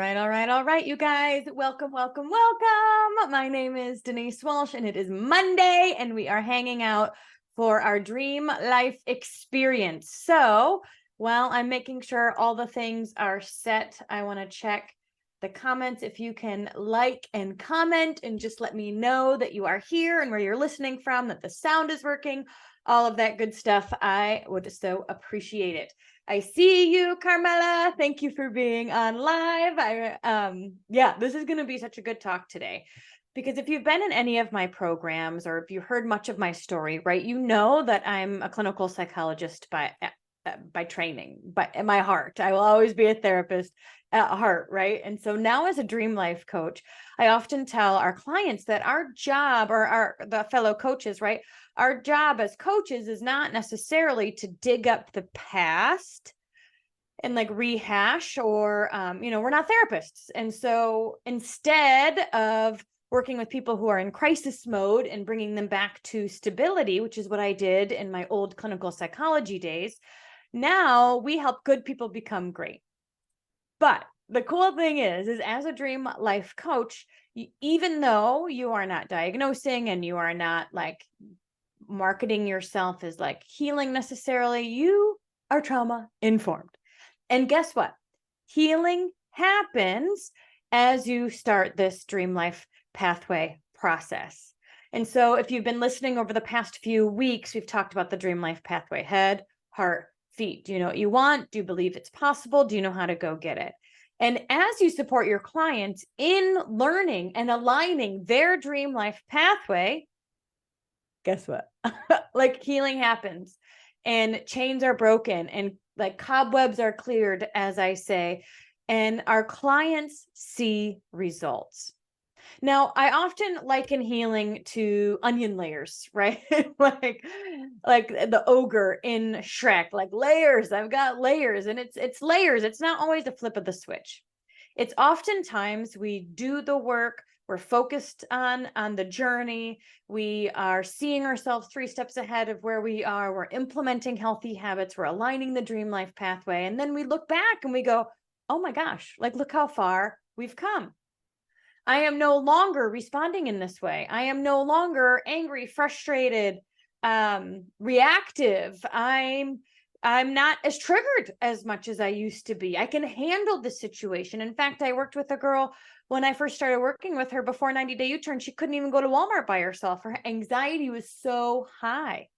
All right, you guys. Welcome. My name is Denise Walsh, and it is Monday, and we are hanging out for our Dream Life experience. So while I'm making sure all the things are set, I want to check the comments. If you can like and comment and just let me know that you are here and where you're listening from, that the sound is working, all of that good stuff, I would so appreciate it. I see you, Carmela. Thank you for being on live. This is going to be such a good talk today, because if you've been in any of my programs or if you heard much of my story, right, you know that I'm a clinical psychologist by training, but in my heart, I will always be a therapist at heart, right? And so now as a Dream Life coach, I often tell our clients that our job, or the fellow coaches, right, our job as coaches is not necessarily to dig up the past and like rehash, or we're not therapists. And so instead of working with people who are in crisis mode and bringing them back to stability, which is what I did in my old clinical psychology days, now we help good people become great. But the cool thing is as a Dream Life coach, even though you are not diagnosing and you are not like marketing yourself as like healing necessarily, you are trauma informed. And guess what? Healing happens as you start this Dream Life pathway process. And so if you've been listening over the past few weeks, we've talked about the Dream Life pathway: head, heart, feet. Do you know what you want? Do you believe it's possible? Do you know how to go get it? And as you support your clients in learning and aligning their Dream Life pathway, guess what? Like healing happens and chains are broken and like cobwebs are cleared, as I say, and our clients see results. Now, I often liken healing to onion layers, right? like the ogre in Shrek, like layers. I've got layers, and it's layers. It's not always a flip of the switch. It's oftentimes we do the work, we're focused on the journey, we are seeing ourselves 3 steps ahead of where we are, we're implementing healthy habits, we're aligning the Dream Life pathway, and then we look back and we go, oh my gosh, like look how far we've come. I am no longer responding in this way. I am no longer angry, frustrated, reactive. I'm not as triggered as much as I used to be. I can handle the situation. In fact, I worked with a girl when I first started working with her before 90-day U-turn. She couldn't even go to Walmart by herself. Her anxiety was so high.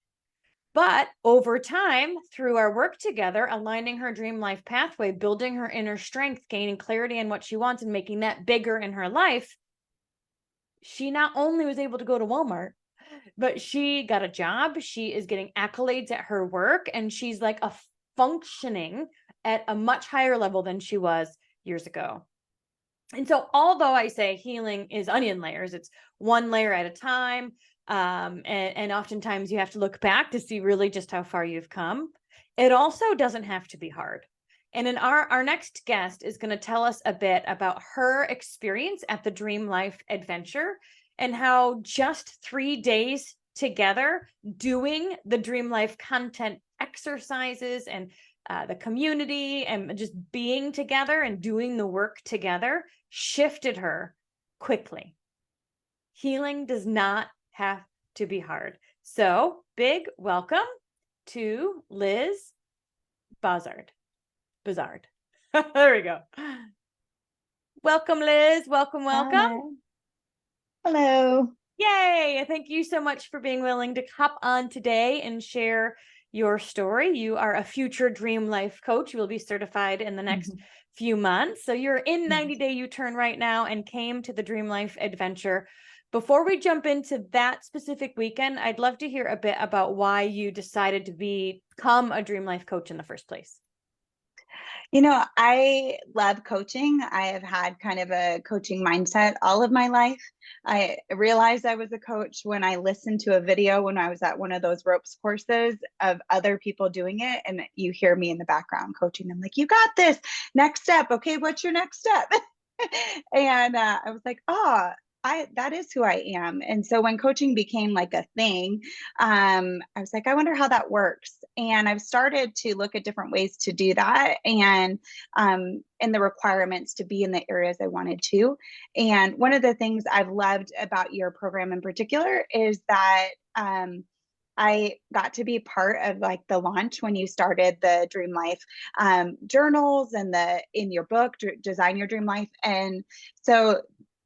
But over time, through our work together, aligning her Dream Life pathway, building her inner strength, gaining clarity on what she wants and making that bigger in her life, she not only was able to go to Walmart, but she got a job. She is getting accolades at her work, and she's like functioning at a much higher level than she was years ago. And so although I say healing is onion layers, it's one layer at a time. And oftentimes you have to look back to see really just how far you've come. It also doesn't have to be hard. And in our next guest is going to tell us a bit about her experience at the Dream Life Adventure and how just 3 days together doing the Dream Life content exercises and the community and just being together and doing the work together shifted her quickly. Healing does not have to be hard. So big welcome to Liz Bazard. There we go. Welcome, Liz. Welcome. Hi. Hello. Yay. Thank you so much for being willing to hop on today and share your story. You are a future Dream Life coach. You will be certified in the next few months. So you're in 90-day U-turn right now and came to the Dream Life Adventure. Before we jump into that specific weekend, I'd love to hear a bit about why you decided to become a Dream Life coach in the first place. I love coaching. I have had kind of a coaching mindset all of my life. I realized I was a coach when I listened to a video when I was at one of those ropes courses of other people doing it. And you hear me in the background coaching them, like, you got this. Next step. Okay, what's your next step? And I was like, that is who I am. And so when coaching became like a thing, I was like, I wonder how that works. And I've started to look at different ways to do that, and the requirements to be in the areas I wanted to. And one of the things I've loved about your program in particular is that I got to be part of like the launch when you started the Dream Life journals and the in your book, Design Your Dream Life. And so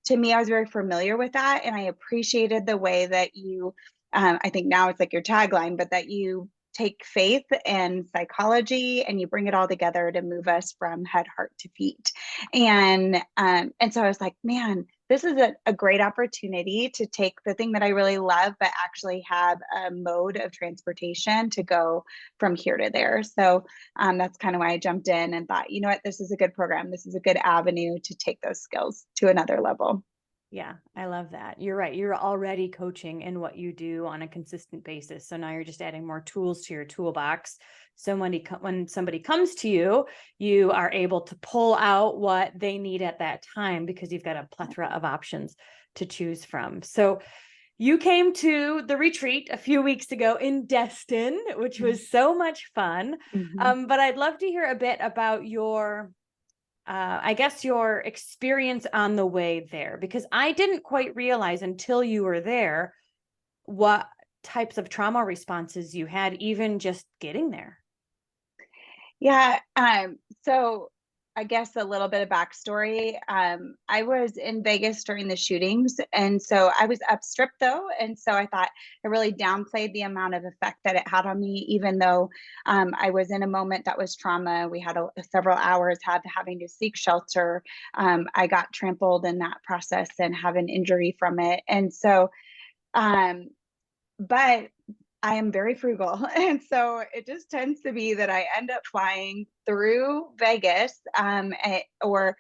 to me, I was very familiar with that, and I appreciated the way that you. I think now it's like your tagline, but that you take faith and psychology and you bring it all together to move us from head, heart to feet. And so I was like, man, this is a great opportunity to take the thing that I really love, but actually have a mode of transportation to go from here to there. So that's kind of why I jumped in and thought, you know what, this is a good program. This is a good avenue to take those skills to another level. Yeah, I love that. You're right. You're already coaching in what you do on a consistent basis. So now you're just adding more tools to your toolbox. So when somebody comes to you, you are able to pull out what they need at that time because you've got a plethora of options to choose from. So you came to the retreat a few weeks ago in Destin, which was so much fun. Mm-hmm. But I'd love to hear a bit about I guess your experience on the way there, because I didn't quite realize until you were there what types of trauma responses you had, even just getting there. Yeah. So I guess a little bit of backstory. I was in Vegas during the shootings, and so I was upstrip though, and so I thought I really downplayed the amount of effect that it had on me, even though I was in a moment that was trauma. We had several hours having to seek shelter. I got trampled in that process and have an injury from it, and so. But I am very frugal. And so it just tends to be that I end up flying through Vegas or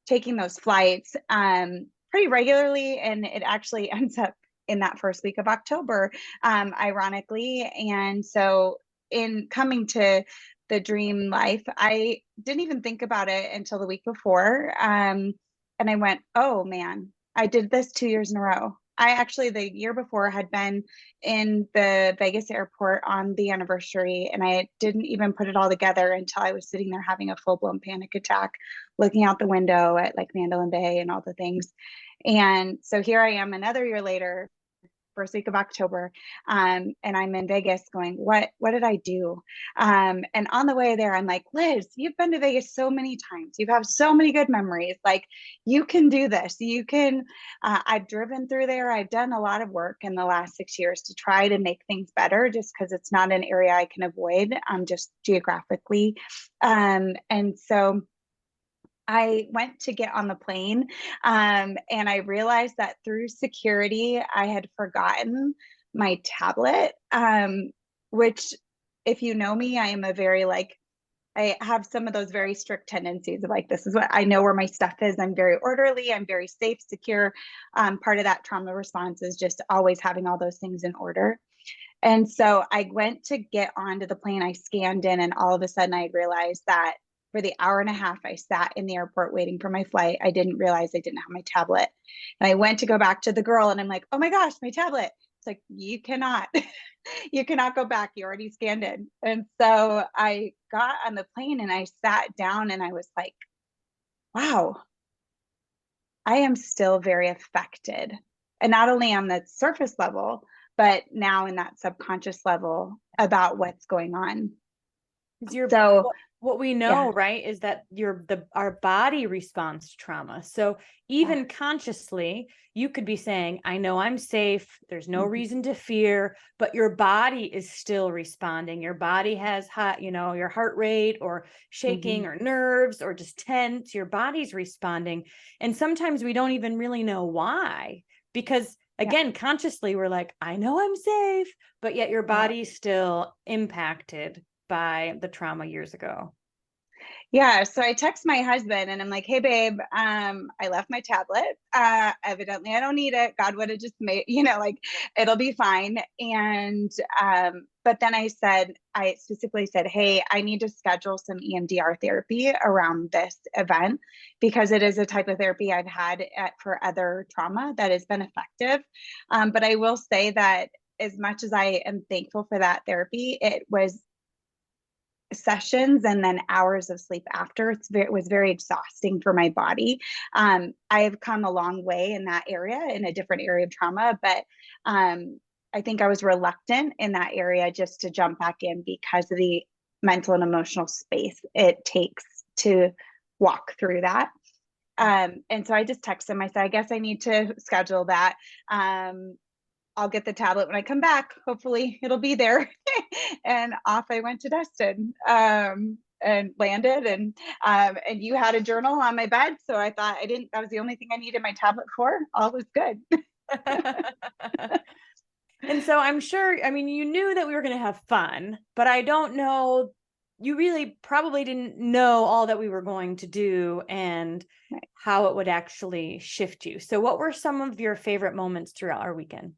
taking those flights pretty regularly. And it actually ends up in that first week of October, ironically. And so in coming to the Dream Life, I didn't even think about it until the week before. And I went, oh man, I did this 2 years in a row. I actually, the year before, had been in the Vegas airport on the anniversary, and I didn't even put it all together until I was sitting there having a full-blown panic attack, looking out the window at like Mandalay Bay and all the things. And so here I am another year later, first week of October, and I'm in Vegas going, what did I do? And on the way there, I'm like, Liz, you've been to Vegas so many times. You have so many good memories. Like, you can do this. You can. I've driven through there. I've done a lot of work in the last 6 years to try to make things better, just because it's not an area I can avoid, just geographically. And so I went to get on the plane, and I realized that through security, I had forgotten my tablet, which, if you know me, I am a very like, I have some of those very strict tendencies of like, this is what I know where my stuff is. I'm very orderly. I'm very safe, secure. Part of that trauma response is just always having all those things in order. And so I went to get onto the plane. I scanned in, and all of a sudden I realized that for the hour and a half I sat in the airport waiting for my flight, I didn't realize I didn't have my tablet. And I went to go back to the girl, and I'm like, oh my gosh, my tablet. It's like, you cannot, you cannot go back. You already scanned in. And so I got on the plane and I sat down and I was like, wow, I am still very affected. And not only on the surface level, but now in that subconscious level about what's going on. So, What we yeah. know, right, is that our body responds to trauma. So even Yeah. consciously, you could be saying, I know I'm safe, there's no Mhm. reason to fear, but your body is still responding. Your body has your heart rate or shaking Mhm. or nerves or just tense. Your body's responding. And sometimes we don't even really know why, because Yeah. again, consciously we're like, I know I'm safe, but yet your Yeah. body's still impacted by the trauma years ago. Yeah, so I text my husband and I'm like, "Hey babe, I left my tablet. Evidently I don't need it. God would have just made, like it'll be fine." And but then I specifically said, "Hey, I need to schedule some EMDR therapy around this event because it is a type of therapy I've had for other trauma that has been effective." But I will say that as much as I am thankful for that therapy, it was sessions and then hours of sleep after. It was very exhausting for my body. I have come a long way in that area, in a different area of trauma, but I think I was reluctant in that area just to jump back in because of the mental and emotional space it takes to walk through that. And so I just texted him. I said, "I guess I need to schedule that. I'll get the tablet when I come back. Hopefully it'll be there." And off I went to Destin, and landed, and you had a journal on my bed. So I thought that was the only thing I needed my tablet for. All was good. And so I'm sure, I mean, you knew that we were going to have fun, but I don't know, you really probably didn't know all that we were going to do and Right. how it would actually shift you. So what were some of your favorite moments throughout our weekend?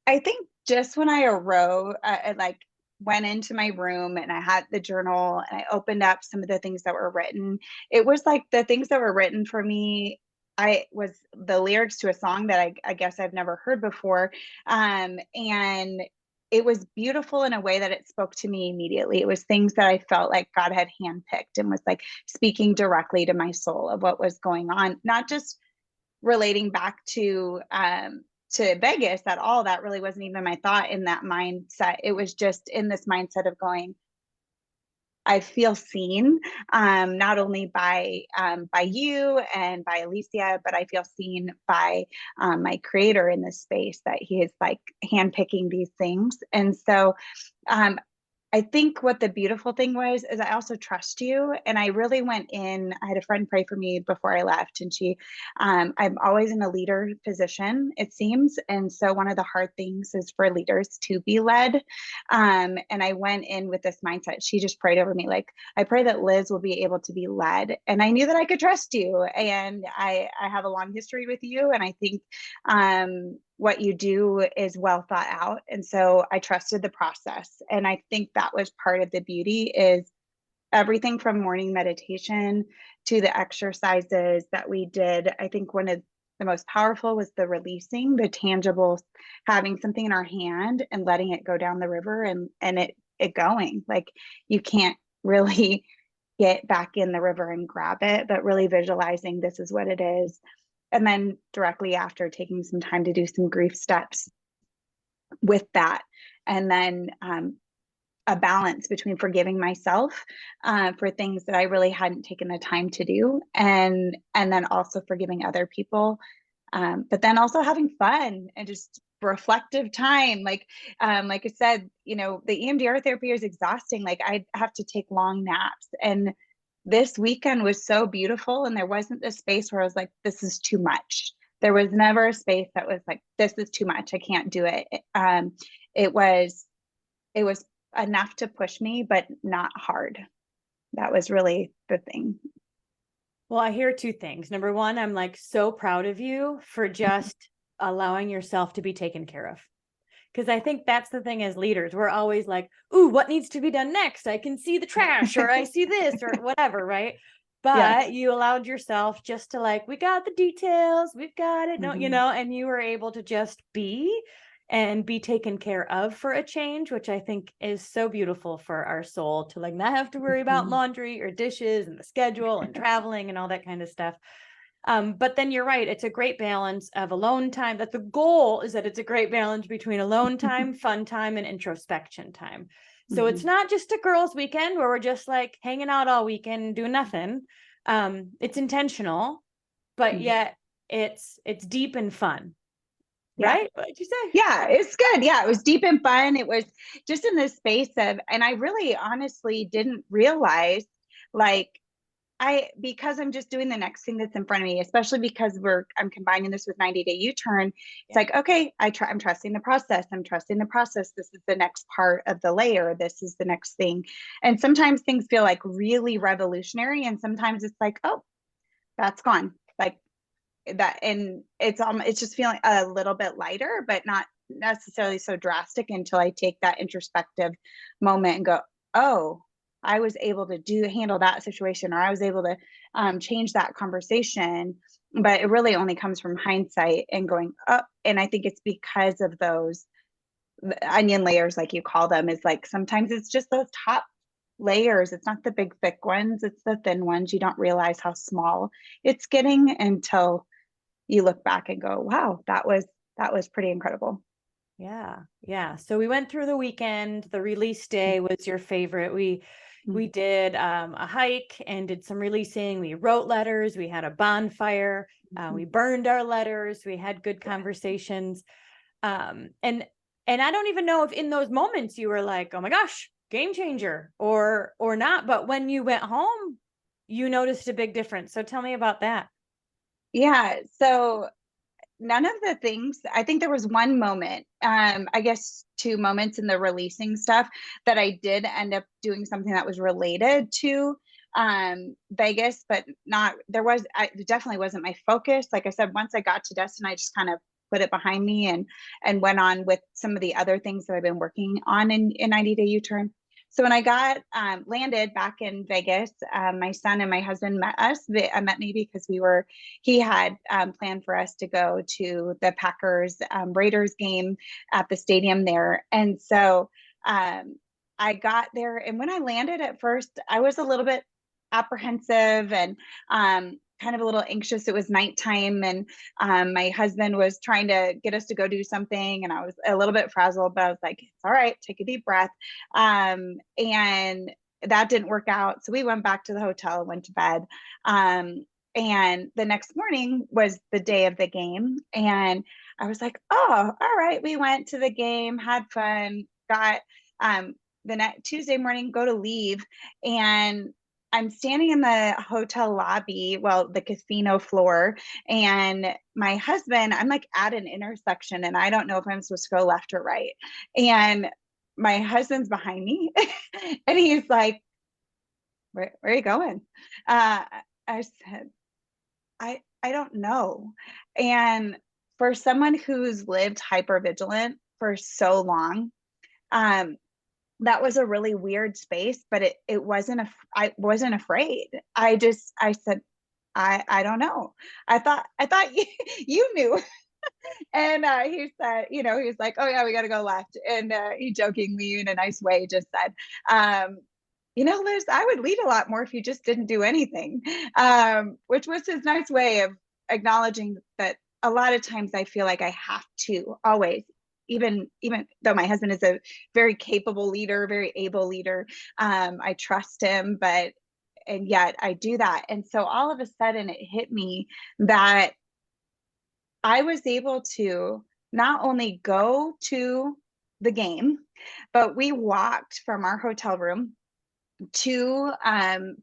I think just when I arose, I like went into my room and I had the journal and I opened up some of the things that were written. It was like the things that were written for me. I was the lyrics to a song that I guess I've never heard before. And it was beautiful in a way that it spoke to me immediately. It was things that I felt like God had handpicked and was like speaking directly to my soul of what was going on, not just relating back to Vegas at all. That really wasn't even my thought in that mindset. It was just in this mindset of going, I feel seen, not only by you and by Alicia, but I feel seen by my creator in this space, that he is like handpicking these things. And so um, I think what the beautiful thing was is I also trust you. And I really went in. I had a friend pray for me before I left, and I'm always in a leader position, it seems. And so one of the hard things is for leaders to be led. And I went in with this mindset. She just prayed over me, like, "I pray that Liz will be able to be led." And I knew that I could trust you. And I have a long history with you. And I think what you do is well thought out. And so I trusted the process. And I think that was part of the beauty, is everything from morning meditation to the exercises that we did. I think one of the most powerful was the releasing, the tangible, having something in our hand and letting it go down the river, and it going. Like, you can't really get back in the river and grab it, but really visualizing this is what it is. And then directly after, taking some time to do some grief steps with that. And then a balance between forgiving myself for things that I really hadn't taken the time to do, and then also forgiving other people, but then also having fun and just reflective time. Like I said, the EMDR therapy is exhausting. Like, I have to take long naps, and this weekend was so beautiful, and there wasn't this space where I was like, "This is too much." There was never a space that was like, "This is too much, I can't do it." It was it was enough to push me, but not hard. That was really the thing. Well, I hear two things. Number one, I'm like so proud of you for just allowing yourself to be taken care of. Because I think that's the thing as leaders. We're always like, "Ooh, what needs to be done next? I can see the trash, or I see this, or whatever," right? Yes. But you allowed yourself just to, like, "We got the details, we've got it." No, Mhm. and you were able to just be and be taken care of for a change, which I think is so beautiful for our soul, to like not have to worry about Mhm. laundry or dishes and the schedule and traveling and all that kind of stuff. But then you're right. It's a great balance of alone time. That the goal is that it's a great balance between alone time, fun time, and introspection time. So it's Mhm. not just a girls' weekend where we're just like hanging out all weekend and doing nothing. It's intentional, but Mhm. yet it's deep and fun. Yeah. Right? What did you say? Yeah, it's good. Yeah, it was deep and fun. It was just in this space of, and I really honestly didn't realize, like, because I'm just doing the next thing that's in front of me, especially because I'm combining this with 90-day U-turn. It's Yeah. like, okay, I'm trusting the process. I'm trusting the process. This is the next part of the layer. This is the next thing. And sometimes things feel like really revolutionary. And sometimes it's like, oh, that's gone. Like that. And it's just feeling a little bit lighter, but not necessarily so drastic until I take that introspective moment and go, oh, I was able to handle that situation, or I was able to change that conversation. But it really only comes from hindsight and going up. And I think it's because of those onion layers, like you call them, is like sometimes it's just those top layers. It's not the big thick ones, it's the thin ones. You don't realize how small it's getting until you look back and go, wow, that was pretty incredible. Yeah. Yeah. So we went through the weekend. The release day was your favorite. We did a hike and did some releasing. We wrote letters. We had a bonfire. We burned our letters. We had good conversations. And I don't even know if in those moments you were like, oh my gosh, game changer or not. But when you went home, you noticed a big difference. So tell me about that. Yeah. So none of the things, I think there was one moment, I guess two moments in the releasing stuff that I did end up doing something that was related to Vegas, but not, it definitely wasn't my focus. Like I said, once I got to Destin, I just kind of put it behind me and went on with some of the other things that I've been working on in 90-day U-turn. So when I got landed back in Vegas, my son and my husband met us. Met me because he had planned for us to go to the Packers Raiders game at the stadium there. And so I got there, and when I landed at first, I was a little bit apprehensive and kind of a little anxious. It was nighttime, and my husband was trying to get us to go do something, and I was a little bit frazzled, but I was like, it's all right, take a deep breath. And that didn't work out. So we went back to the hotel, went to bed. And the next morning was the day of the game. And I was like, oh, all right. We went to the game, had fun, got the next Tuesday morning, go to leave. And I'm standing in the hotel lobby, well, the casino floor, and my husband, I'm like at an intersection and I don't know if I'm supposed to go left or right. And my husband's behind me and he's like, where are you going? I said, I don't know. And for someone who's lived hyper vigilant for so long, that was a really weird space, but I wasn't afraid. I said, I don't know. I thought you knew. And he said, he was like, oh yeah, we got to go left. And he jokingly, in a nice way, just said, Liz, I would lead a lot more if you just didn't do anything, which was his nice way of acknowledging that a lot of times I feel like I have to always, even though my husband is a very capable leader, very able leader, I trust him, and yet I do that. And so all of a sudden it hit me that I was able to not only go to the game, but we walked from our hotel room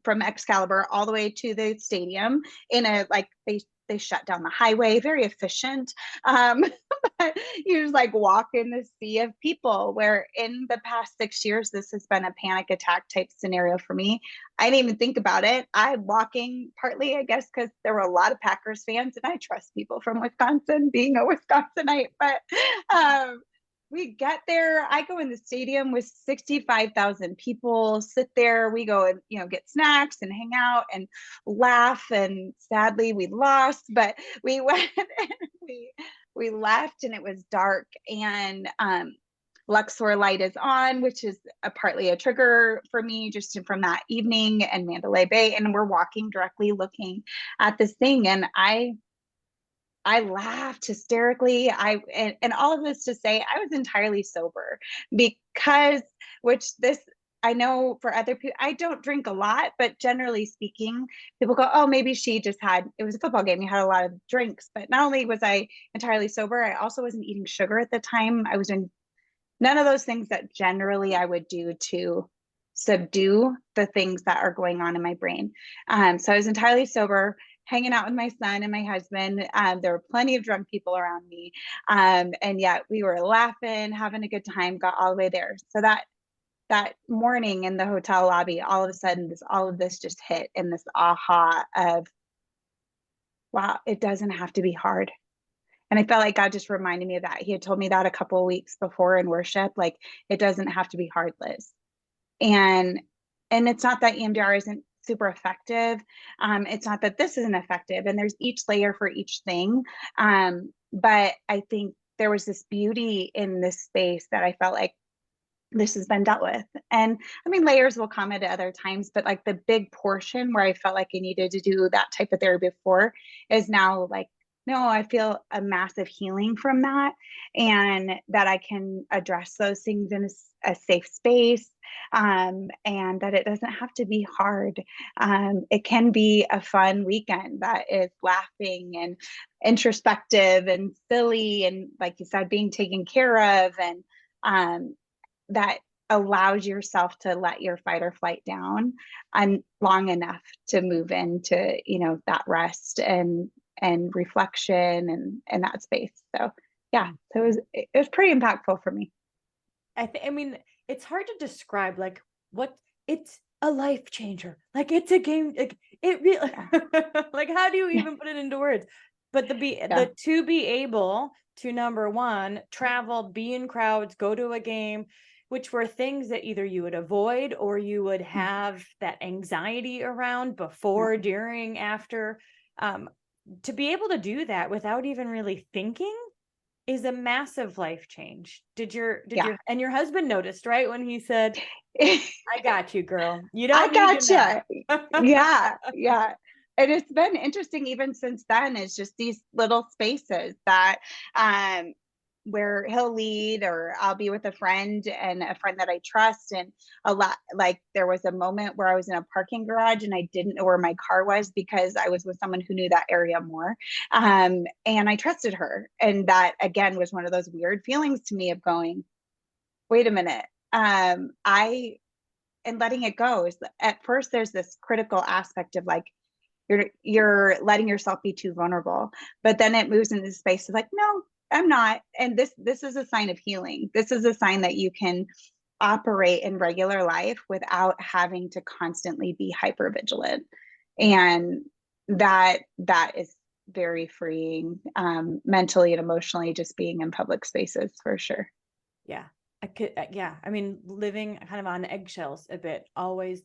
from Excalibur all the way to the stadium in a, like, they shut down the highway, very efficient. But you just like walk in the sea of people, where in the past 6 years this has been a panic attack type scenario for me. I didn't even think about it. I'm walking, partly I guess because there were a lot of Packers fans and I trust people from Wisconsin, being a Wisconsinite. But we get there, I go in the stadium with 65,000 people, sit there, we go and get snacks and hang out and laugh, and sadly we lost, but we went and we left, and it was dark, and Luxor light is on, which is partly a trigger for me just from that evening, and Mandalay Bay, and we're walking directly looking at this thing, and I laughed hysterically. And all of this to say I was entirely sober, because, which this, I know for other people, I don't drink a lot, but generally speaking, people go, oh, maybe it was a football game, you had a lot of drinks. But not only was I entirely sober, I also wasn't eating sugar at the time. I was doing none of those things that generally I would do to subdue the things that are going on in my brain. So I was entirely sober, hanging out with my son and my husband. There were plenty of drunk people around me. And yet we were laughing, having a good time, got all the way there. So that morning in the hotel lobby, all of a sudden all of this just hit, and this aha of, wow, it doesn't have to be hard. And I felt like God just reminded me of that. He had told me that a couple of weeks before in worship, like, it doesn't have to be hard, Liz. And it's not that EMDR isn't super effective. It's not that this isn't effective. And there's each layer for each thing. But I think there was this beauty in this space that I felt like this has been dealt with. And I mean, layers will come at other times, but like the big portion where I felt like I needed to do that type of therapy before is now like, no, I feel a massive healing from that, and that I can address those things in a safe space, and that it doesn't have to be hard. It can be a fun weekend that is laughing and introspective and silly, and like you said, being taken care of, and that allows yourself to let your fight or flight down and long enough to move into, that rest and reflection and that space. So yeah, so it was pretty impactful for me. I mean, it's hard to describe like what it's a life changer. Like it's a game, like it really like how do you even put it into words? But to be able to, number one, travel, be in crowds, go to a game, which were things that either you would avoid or you would have that anxiety around before, during, after. To be able to do that without even really thinking is a massive life change. Did your husband noticed, right? When he said, I got you, girl. You don't I need gotcha. to know. Yeah. And it's been interesting even since then. It's just these little spaces that where he'll lead, or I'll be with a friend that I trust. And a lot, like there was a moment where I was in a parking garage and I didn't know where my car was because I was with someone who knew that area more. And I trusted her. And that again was one of those weird feelings to me of going, wait a minute. And letting it go is, at first there's this critical aspect of like, you're letting yourself be too vulnerable, but then it moves into the space of like, no, I'm not. And this is a sign of healing. This is a sign that you can operate in regular life without having to constantly be hyper vigilant. And that is very freeing, mentally and emotionally, just being in public spaces for sure. Yeah. I mean, living kind of on eggshells a bit, always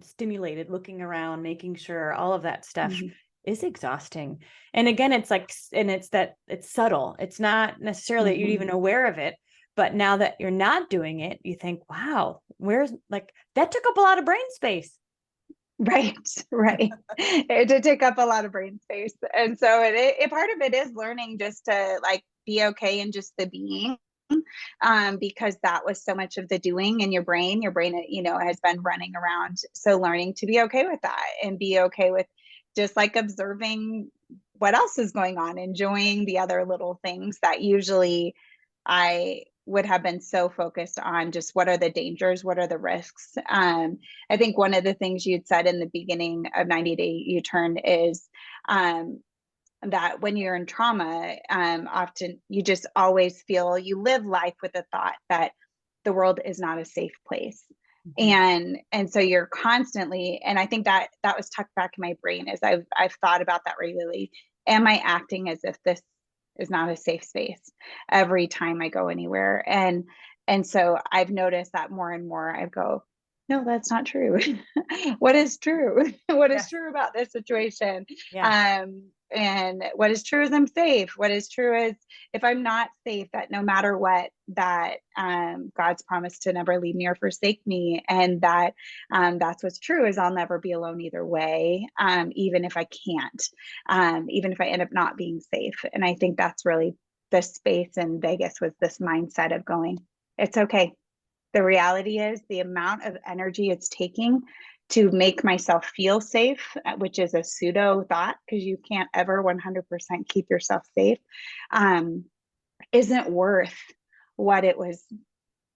stimulated, looking around, making sure all of that stuff is exhausting. And again, it's like, and it's subtle. It's not necessarily that you're even aware of it, but now that you're not doing it, you think, wow, where's like, that took up a lot of brain space. Right. It did take up a lot of brain space. And so it part of it is learning just to like be okay in just the being. Because that was so much of the doing in your brain has been running around. So learning to be okay with that and be okay with just like observing what else is going on, enjoying the other little things that usually I would have been so focused on just what are the dangers, what are the risks. I think one of the things you'd said in the beginning of 90 Day U-Turn is that when you're in trauma, often you just always feel you live life with the thought that the world is not a safe place. And so you're constantly, and I think that was tucked back in my brain as I've thought about that regularly. Am I acting as if this is not a safe space every time I go anywhere? And so I've noticed that more and more I go, no, that's not true. What is true? What is true about this situation? And what is true is I'm safe. What is true is if I'm not safe, that no matter what, that God's promised to never leave me or forsake me. And that that's what's true is I'll never be alone either way, even if I can't, even if I end up not being safe. And I think that's really the space in Vegas was this mindset of going, it's okay. The reality is the amount of energy it's taking to make myself feel safe, which is a pseudo thought because you can't ever 100% keep yourself safe, isn't worth what it was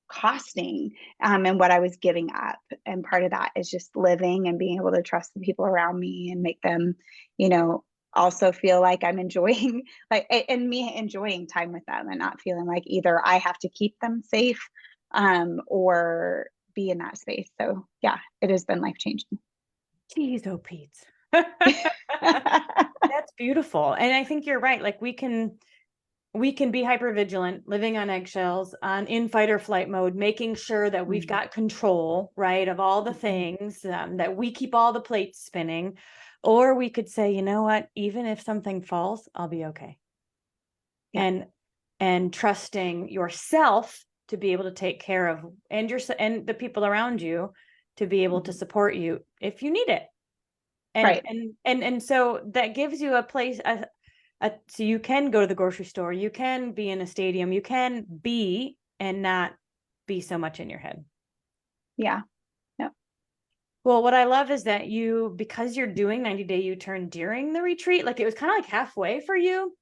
costing, and what I was giving up. And part of that is just living and being able to trust the people around me and make them, you know, also feel like I'm enjoying like and me enjoying time with them and not feeling like either I have to keep them safe or be in that space. So yeah, it has been life changing. Jeez, oh Pete. That's beautiful. And I think you're right. Like we can be hyper vigilant, living on eggshells, on in fight or flight mode, making sure that we've got control, right, of all the things, that we keep all the plates spinning. Or we could say, you know what, even if something falls, I'll be okay. Yeah. And trusting yourself to be able to take care of and and the people around you to be able to support you if you need it. And Right. and so that gives you a place, so you can go to the grocery store, you can be in a stadium, you can be and not be so much in your head. Yeah. Yep. Well, what I love is that you, because you're doing 90 Day U-Turn during the retreat, like it was kind of like halfway for you,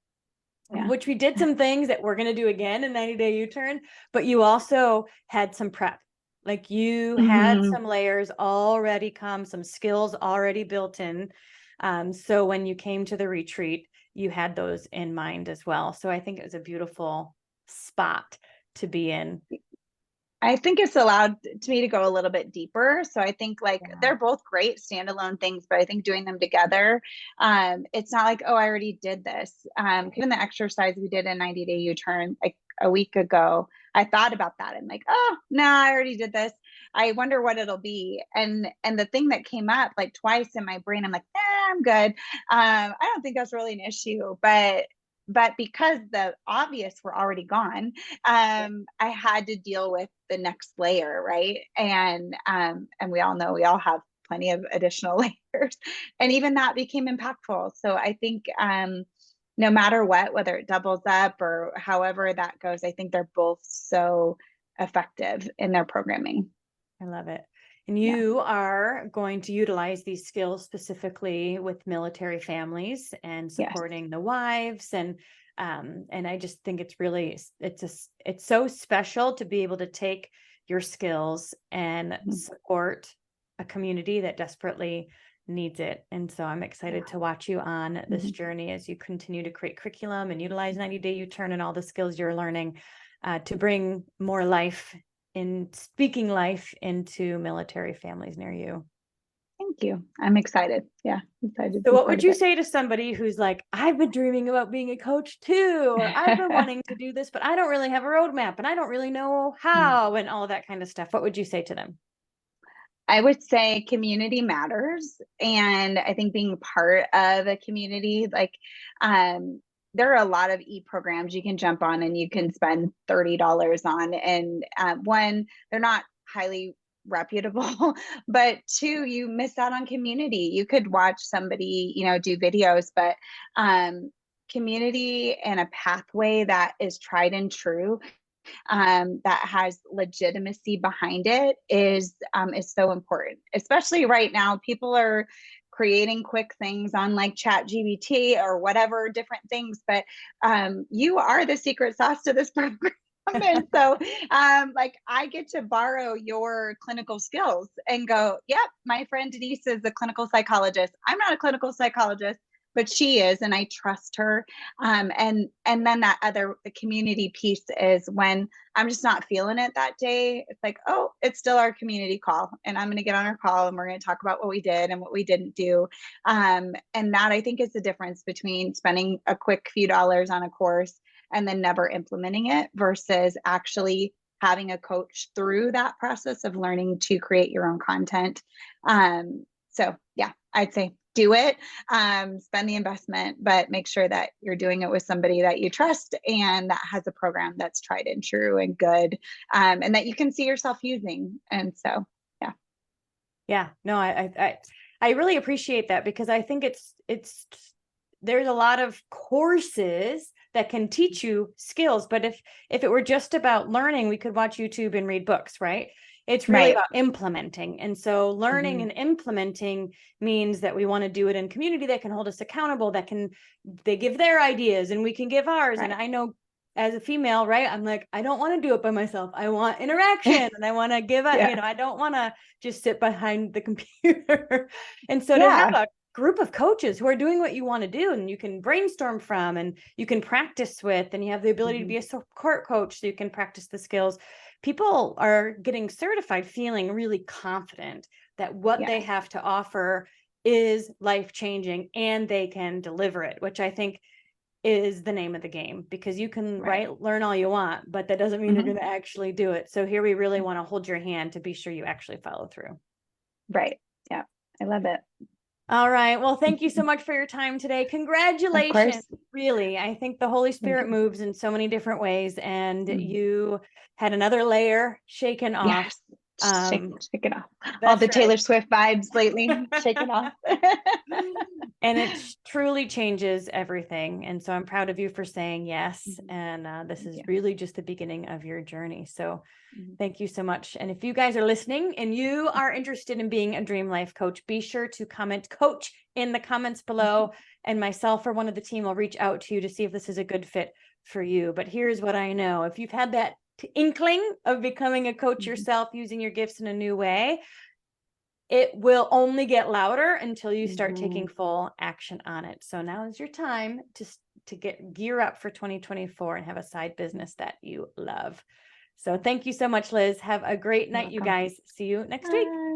Yeah. which we did some things that we're going to do again in 90 Day U-Turn, but you also had some prep. Like you had some layers already come, some skills already built in. So when you came to the retreat, you had those in mind as well. So I think it was a beautiful spot to be in. I think it's allowed to me to go a little bit deeper. So I think like Yeah. they're both great standalone things, but I think doing them together, it's not like, oh, I already did this. Given the exercise we did in 90 Day U-Turn like a week ago, I thought about that and like, oh, no, I already did this. I wonder what it'll be. And the thing that came up like twice in my brain, I'm like, I'm good. I don't think that's really an issue, but because the obvious were already gone, I had to deal with the next layer, right? And we all know we all have plenty of additional layers, and even that became impactful. So I think no matter what, whether it doubles up or however that goes, I think they're both so effective in their programming. I love it. And Yeah. you are going to utilize these skills specifically with military families and Yes. supporting the wives. And I just think it's really, it's so special to be able to take your skills and support a community that desperately needs it. And so I'm excited to watch you on this journey as you continue to create curriculum and utilize 90 Day U-Turn and all the skills you're learning to bring more life, in speaking life into military families near you. Thank you. I'm excited. Yeah, excited to So be what part would of you it. say to somebody who's like, I've been dreaming about being a coach too, or I've been wanting to do this, but I don't really have a roadmap and I don't really know how and all that kind of stuff. What would you say to them? I would say community matters. And I think being part of a community, like there are a lot of e-programs you can jump on and you can spend $30 on. And one, they're not highly reputable, but two, you miss out on community. You could watch somebody, you know, do videos, but community and a pathway that is tried and true, that has legitimacy behind it is so important, especially right now. People are creating quick things on like ChatGPT or whatever different things, but you are the secret sauce to this program. And so like I get to borrow your clinical skills and go, yep, my friend Denise is a clinical psychologist. I'm not a clinical psychologist, but she is, and I trust her. And then the community piece is when I'm just not feeling it that day. It's like, oh, it's still our community call, and I'm going to get on our call and we're going to talk about what we did and what we didn't do. And that I think is the difference between spending a quick few dollars on a course and then never implementing it versus actually having a coach through that process of learning to create your own content. So yeah, I'd say do it, spend the investment, but make sure that you're doing it with somebody that you trust and that has a program that's tried and true and good, and that you can see yourself using. And so, yeah. Yeah, no, I really appreciate that, because I think it's there's a lot of courses that can teach you skills, but if it were just about learning, we could watch YouTube and read books, right? It's really Right. about implementing. And so learning and implementing means that we want to do it in community that can hold us accountable, they give their ideas and we can give ours. Right. And I know as a female, right? I'm like, I don't want to do it by myself. I want interaction and I want to give up, Yeah. I don't want to just sit behind the computer. And so to Yeah. have a group of coaches who are doing what you want to do and you can brainstorm from and you can practice with, and you have the ability to be a support coach so you can practice the skills. People are getting certified feeling really confident that what they Yes. have to offer is life-changing and they can deliver it, which I think is the name of the game, because you can Right. learn all you want, but that doesn't mean you're Mhm. going to actually do it. So here we really want to hold your hand to be sure you actually follow through. Right. Yeah. I love it. All right. Well, thank you so much for your time today. Of Congratulations. course. Really, I think the Holy Thank Spirit you. moves in so many different ways, and Mhm. you had another layer shaken off. Yes. Shake it off. All That's the right. Taylor Swift vibes lately. Shake it off. And it truly changes everything. And so I'm proud of you for saying yes. And this is you. really just the beginning of your journey. So Mhm. thank you so much. And if you guys are listening and you are interested in being a Dream Life coach, be sure to comment coach in the comments below. And myself or one of the team will reach out to you to see if this is a good fit for you. But here's what I know. If you've had that inkling of becoming a coach yourself, using your gifts in a new way, it will only get louder until you start taking full action on it. So now is your time to gear up for 2024 and have a side business that you love. So thank you so much, Liz. Have a great night, you guys. See you next week. Bye.